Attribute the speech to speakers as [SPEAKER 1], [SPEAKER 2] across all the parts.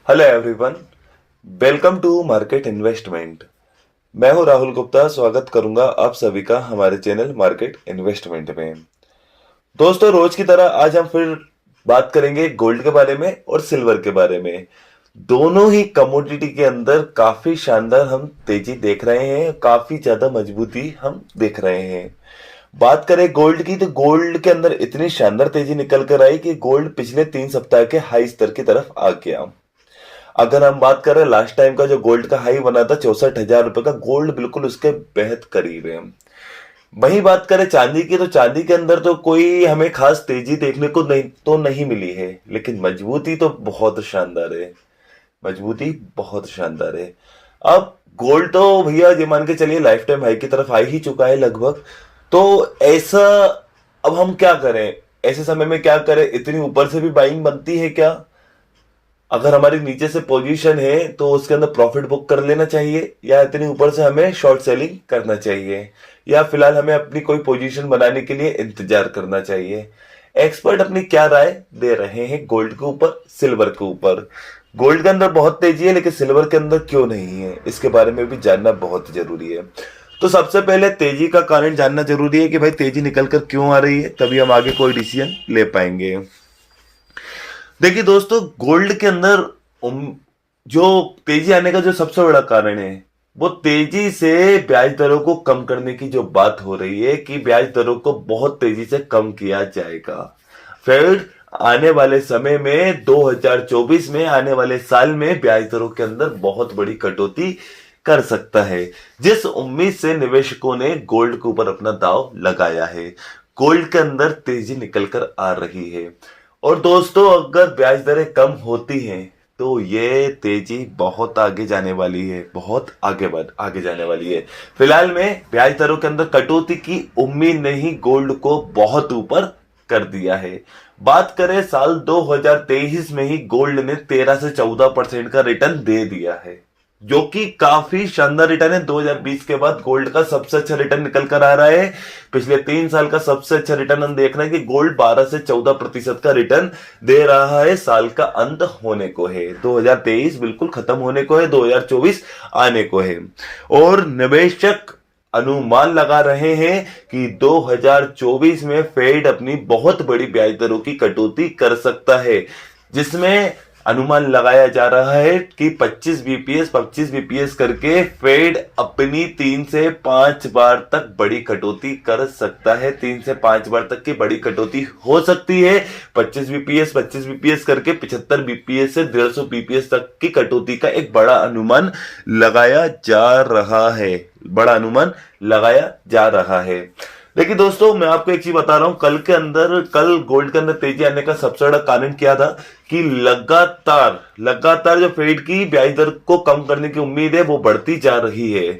[SPEAKER 1] Hello everyone, welcome to market investment. मैं हूं राहुल गुप्ता। स्वागत करूंगा आप सभी का हमारे चैनल मार्केट इन्वेस्टमेंट में। दोस्तों, रोज की तरह आज हम फिर बात करेंगे गोल्ड के बारे में और सिल्वर के बारे में। दोनों ही कमोडिटी के अंदर काफी शानदार हम तेजी देख रहे हैं, काफी ज्यादा मजबूती हम देख रहे हैं। बात करें गोल्ड की, तो गोल्ड के अंदर इतनी शानदार तेजी निकल कर आई कि गोल्ड पिछले 3 सप्ताह के हाई स्तर की तरफ आ गया। अगर हम बात करें लास्ट टाइम का जो गोल्ड का हाई बना था 64,000 रुपए का, गोल्ड बिल्कुल उसके बेहद करीब है। वहीं बात करें चांदी की, तो चांदी के अंदर तो कोई हमें खास तेजी देखने को नहीं मिली है, लेकिन मजबूती तो बहुत शानदार है। मजबूती बहुत शानदार है। अब गोल्ड तो भैया ये मान के चलिए लाइफ टाइम हाई की तरफ आ ही चुका है लगभग। तो ऐसा अब हम क्या करें? ऐसे समय में क्या करें? इतनी ऊपर से भी बाइंग बनती है क्या? अगर हमारी नीचे से पोजीशन है तो उसके अंदर प्रॉफिट बुक कर लेना चाहिए, या इतनी ऊपर से हमें शॉर्ट सेलिंग करना चाहिए, या फिलहाल हमें अपनी कोई पोजीशन बनाने के लिए इंतजार करना चाहिए? एक्सपर्ट अपनी क्या राय दे रहे हैं गोल्ड के ऊपर, सिल्वर के ऊपर। गोल्ड के अंदर बहुत तेजी है, लेकिन सिल्वर के अंदर क्यों नहीं है, इसके बारे में भी जानना बहुत जरूरी है। तो सबसे पहले तेजी का कारण जानना जरूरी है कि भाई तेजी निकल कर क्यों आ रही है, तभी हम आगे कोई डिसीजन ले पाएंगे। देखिए दोस्तों, गोल्ड के अंदर जो तेजी आने का जो सबसे बड़ा कारण है, वो तेजी से ब्याज दरों को कम करने की जो बात हो रही है कि ब्याज दरों को बहुत तेजी से कम किया जाएगा। फेड आने वाले समय में 2024 में आने वाले साल में ब्याज दरों के अंदर बहुत बड़ी कटौती कर सकता है, जिस उम्मीद से निवेशकों ने गोल्ड के ऊपर अपना दाव लगाया है। गोल्ड के अंदर तेजी निकल कर आ रही है। और दोस्तों, अगर ब्याज दरें कम होती हैं तो ये तेजी बहुत आगे जाने वाली है, बहुत आगे जाने वाली है। फिलहाल में ब्याज दरों के अंदर कटौती की उम्मीद ने ही गोल्ड को बहुत ऊपर कर दिया है। बात करें साल 2023 में ही गोल्ड ने 13 से 14% का रिटर्न दे दिया है, जो कि काफी शानदार रिटर्न है। 2020 के बाद गोल्ड का सबसे अच्छा रिटर्न निकल कर आ रहा है। पिछले 3 साल का सबसे अच्छा रिटर्न हम देख रहे हैं कि गोल्ड 12 से 14% का रिटर्न दे रहा है। साल का अंत होने को है, 2023 बिल्कुल खत्म होने को है, 2024 आने को है। और निवेशक अनुमान लगा रहे हैं कि 2024 में फेड अपनी बहुत बड़ी ब्याज दरों की कटौती कर सकता है, जिसमें अनुमान लगाया जा रहा है कि 25 बीपीएस करके फेड अपनी 3 से 5 बार तक बड़ी कटौती कर सकता है। 3 से 5 बार तक की बड़ी कटौती हो सकती है। 25 बीपीएस करके 75 बीपीएस से 150 बीपीएस तक की कटौती का एक बड़ा अनुमान लगाया जा रहा है। बड़ा अनुमान लगाया जा रहा है। लेकिन दोस्तों, मैं आपको एक चीज बता रहा हूं, कल गोल्ड के अंदर तेजी आने का सबसे बड़ा कारण क्या था कि लगातार जो फेड की ब्याज दर को कम करने की उम्मीद है वो बढ़ती जा रही है।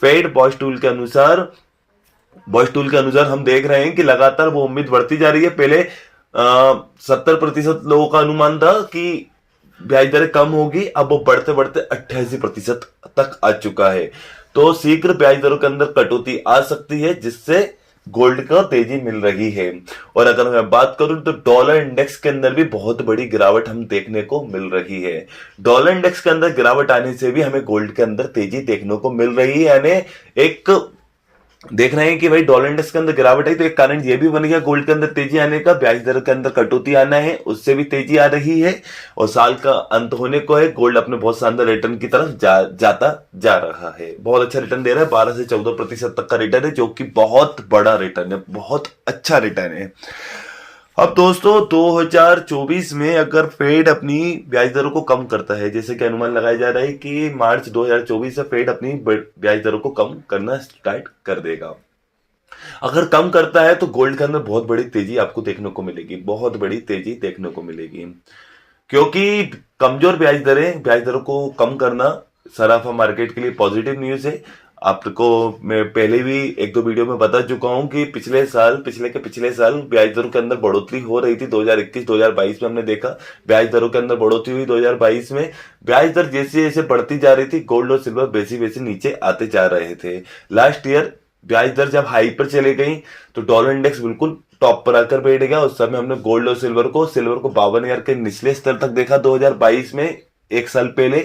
[SPEAKER 1] फेड बॉयस टूल के अनुसार हम देख रहे हैं कि लगातार वो उम्मीद बढ़ती जा रही है। पहले 70% लोगों का अनुमान था कि ब्याज दरें कम होगी, अब वो बढ़ते बढ़ते 88% तक आ चुका है। तो शीघ्र ब्याज दरों के अंदर कटौती आ सकती है, जिससे गोल्ड का तेजी मिल रही है। और अगर मैं बात करूं तो डॉलर इंडेक्स के अंदर भी बहुत बड़ी गिरावट हम देखने को मिल रही है। डॉलर इंडेक्स के अंदर गिरावट आने से भी हमें गोल्ड के अंदर तेजी देखने को मिल रही है। यानी एक देख रहे हैं कि भाई डॉलर इंडेक्स के अंदर गिरावट है, तो एक कारण ये भी बन गया गोल्ड के अंदर तेजी आने का। ब्याज दर के अंदर कटौती आना है, उससे भी तेजी आ रही है। और साल का अंत होने को है, गोल्ड अपने बहुत शानदार रिटर्न की तरफ जाता जा रहा है। बहुत अच्छा रिटर्न दे रहा है, 12 से 14% तक का रिटर्न है, जो कि बहुत बड़ा रिटर्न है, बहुत अच्छा रिटर्न है। अब दोस्तों, 2024 में अगर फेड अपनी ब्याज दरों को कम करता है, जैसे कि अनुमान लगाया जा रहा है कि मार्च 2024 से फेड अपनी ब्याज दरों को कम करना स्टार्ट कर देगा। अगर कम करता है तो गोल्ड के अंदर बहुत बड़ी तेजी आपको देखने को मिलेगी, बहुत बड़ी तेजी देखने को मिलेगी। क्योंकि कमजोर ब्याज दरों को कम करना सराफा मार्केट के लिए पॉजिटिव न्यूज है। आपको मैं पहले भी एक दो वीडियो में बता चुका हूं कि पिछले साल ब्याज दरों के अंदर बढ़ोतरी हो रही थी। 2021-2022 में हमने देखा ब्याज दरों के अंदर बढ़ोतरी हुई। 2022 में ब्याज दर जैसे जैसे बढ़ती जा रही थी, गोल्ड और सिल्वर वैसे नीचे आते जा रहे थे। लास्ट ईयर ब्याज दर जब हाई पर चले गई तो डॉलर इंडेक्स बिल्कुल टॉप पर आकर बैठ गया। उस समय हमने गोल्ड और सिल्वर को 52,000 के निचले स्तर तक देखा 2022 में। एक साल पहले,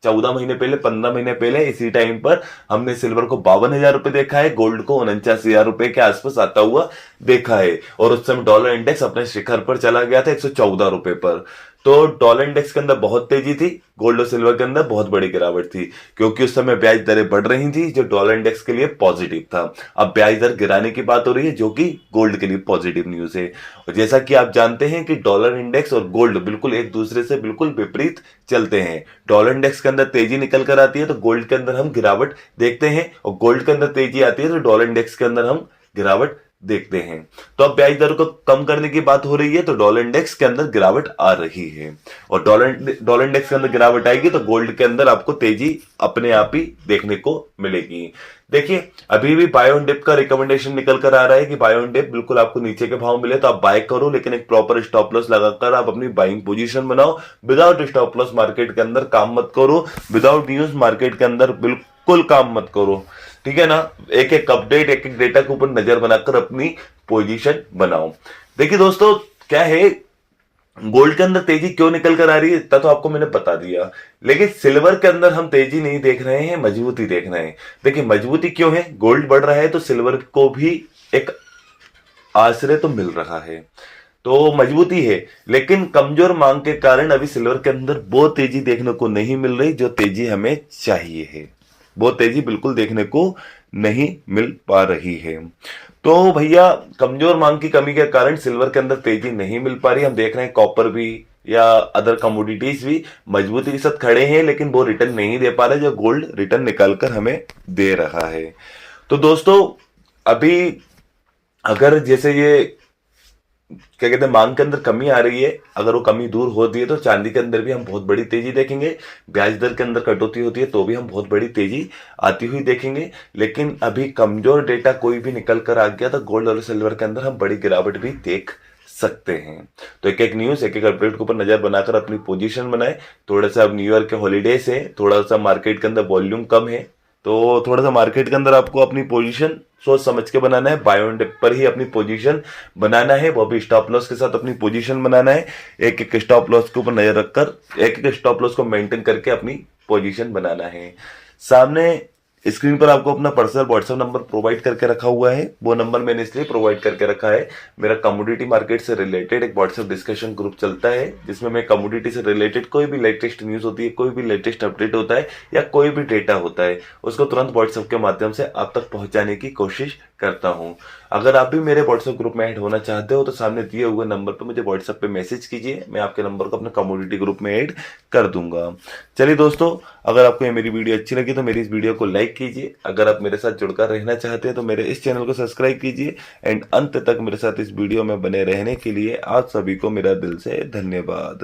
[SPEAKER 1] 14 महीने पहले, 15 महीने पहले इसी टाइम पर हमने सिल्वर को 52,000 रुपए देखा है, गोल्ड को 49,000 रुपए के आसपास आता हुआ देखा है। और उस समय डॉलर इंडेक्स अपने शिखर पर चला गया था 114 रुपए पर। तो डॉलर इंडेक्स के अंदर बहुत तेजी थी, गोल्ड और सिल्वर के अंदर बहुत बड़ी गिरावट थी, क्योंकि उस समय ब्याज दरें बढ़ रही थी जो डॉलर इंडेक्स के लिए पॉजिटिव था। अब ब्याज दर गिराने की बात हो रही है जो कि गोल्ड के लिए पॉजिटिव न्यूज है। और जैसा कि आप जानते हैं कि डॉलर इंडेक्स और गोल्ड बिल्कुल एक दूसरे से बिल्कुल विपरीत चलते हैं। डॉलर इंडेक्स के अंदर तेजी निकल कर आती है तो गोल्ड के अंदर हम गिरावट देखते हैं, और गोल्ड के अंदर तेजी आती है तो डॉलर इंडेक्स के अंदर हम गिरावट देखते हैं। तो अब ब्याज दर को कम करने की बात हो रही है तो डॉलर इंडेक्स के अंदर गिरावट आ रही है, और डॉलर इंडेक्स के अंदर गिरावट आएगी तो गोल्ड के अंदर आपको तेजी अपने आप ही देखने को मिलेगी। देखिए, अभी भी बाय ऑन डिप का रिकमेंडेशन निकल कर आ रहा है कि बाय ऑन डिप बिल्कुल आपको नीचे के भाव मिले तो आप बाय करो, लेकिन एक प्रॉपर स्टॉप लॉस लगाकर आप अपनी बाइंग पोजीशन बनाओ। विदाउट स्टॉप लॉस मार्केट के अंदर काम मत करो, विदाउट न्यूज मार्केट के अंदर बिल्कुल काम मत करो, ठीक है ना। एक एक अपडेट, एक एक डेटा के ऊपर नजर बनाकर अपनी पोजीशन बनाओ। देखिए दोस्तों, क्या है, गोल्ड के अंदर तेजी क्यों निकल कर आ रही है इतना तो आपको मैंने बता दिया, लेकिन सिल्वर के अंदर हम तेजी नहीं देख रहे हैं, मजबूती देख रहे हैं। देखिए मजबूती क्यों है, गोल्ड बढ़ रहा है तो सिल्वर को भी एक आश्रय तो मिल रहा है, तो मजबूती है। लेकिन कमजोर मांग के कारण अभी सिल्वर के अंदर वो तेजी देखने को नहीं मिल रही जो तेजी हमें चाहिए है, वो तेजी बिल्कुल देखने को नहीं मिल पा रही है। तो भैया, कमजोर मांग की कमी के कारण सिल्वर के अंदर तेजी नहीं मिल पा रही। हम देख रहे हैं कॉपर भी या अदर कमोडिटीज भी मजबूती के साथ खड़े हैं, लेकिन वो रिटर्न नहीं दे पा रहे जो गोल्ड रिटर्न निकाल कर हमें दे रहा है। तो दोस्तों, अभी अगर जैसे ये क्या कहते हैं मांग के अंदर कमी आ रही है, अगर वो कमी दूर होती है तो चांदी के अंदर भी हम बहुत बड़ी तेजी देखेंगे। ब्याज दर के अंदर कटौती होती है तो भी हम बहुत बड़ी तेजी आती हुई देखेंगे। लेकिन अभी कमजोर डेटा कोई भी निकल कर आ गया तो गोल्ड और सिल्वर के अंदर हम बड़ी गिरावट भी देख सकते हैं। तो एक एक न्यूज, एक एक अपडेट के ऊपर नजर बनाकर अपनी पोजीशन बनाए। थोड़ा सा अब न्यू ईयर के हॉलीडे से थोड़ा सा मार्केट के अंदर वॉल्यूम कम है, तो थोड़ा सा मार्केट के अंदर आपको अपनी पोजीशन सोच समझ के बनाना है। बाय ऑन डिप पर ही अपनी पोजीशन बनाना है, वो भी स्टॉप लॉस के साथ अपनी पोजीशन बनाना है। एक एक स्टॉप लॉस के ऊपर नजर रखकर एक एक स्टॉप लॉस को मेंटेन करके अपनी पोजीशन बनाना है। सामने स्क्रीन पर आपको अपना पर्सनल व्हाट्सएप नंबर प्रोवाइड करके रखा हुआ है। वो नंबर मैंने इसलिए प्रोवाइड करके रखा है, मेरा कमोडिटी मार्केट से रिलेटेड एक व्हाट्सएप डिस्कशन ग्रुप चलता है जिसमें मैं कमोडिटी से रिलेटेड कोई भी लेटेस्ट न्यूज होती है, कोई भी लेटेस्ट अपडेट होता है या कोई भी डेटा होता है, उसको तुरंत व्हाट्सएप के माध्यम से आप तक पहुंचाने की कोशिश करता हूं। अगर आप भी मेरे व्हाट्सएप ग्रुप में ऐड होना चाहते हो तो सामने दिए हुए नंबर पर मुझे व्हाट्सएप पे मैसेज कीजिए, मैं आपके नंबर को अपने कमोडिटी ग्रुप में ऐड कर दूंगा। चलिए दोस्तों, अगर आपको ये मेरी वीडियो अच्छी लगी तो मेरी इस वीडियो को लाइक कीजिए। अगर आप मेरे साथ जुड़कर रहना चाहते हैं तो मेरे इस चैनल को सब्सक्राइब कीजिए। एंड अंत तक मेरे साथ इस वीडियो में बने रहने के लिए आप सभी को मेरा दिल से धन्यवाद।